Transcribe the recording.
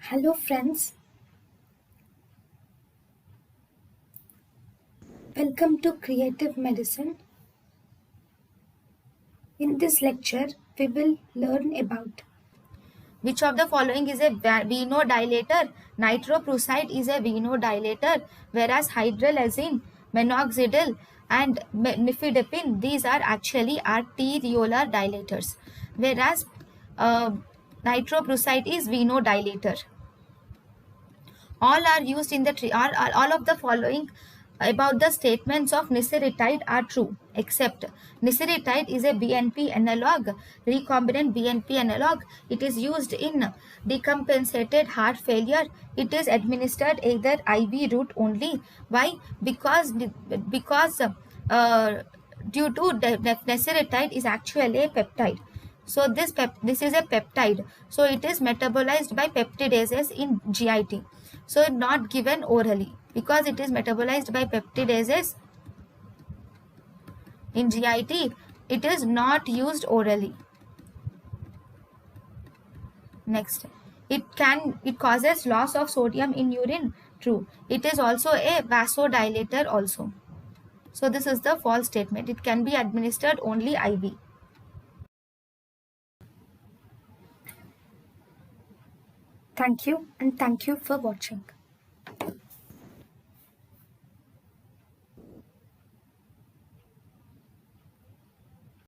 Hello friends, welcome to Creative Medicine. In this lecture, we will learn about which of the following is a venodilator? Nitroprusside is a venodilator, whereas hydralazine, minoxidil, and nifedipine, these are actually arteriolar dilators, whereas uh, nitroprusside is venodilator. All are used in the all of the following about the statements of nisiritide are true, except nisiritide is a BNP analog, recombinant BNP analog. It is used in decompensated heart failure. It is administered either IV route only. Why? Because due to nesiritide is actually a peptide. So this is a peptide. So it is metabolized by peptidases in GIT. So not given orally because it is metabolized by peptidases in GIT. It is not used orally. Next, it causes loss of sodium in urine. True. It is also a vasodilator also. So this is the false statement. It can be administered only IV. thank you and thank you for watching.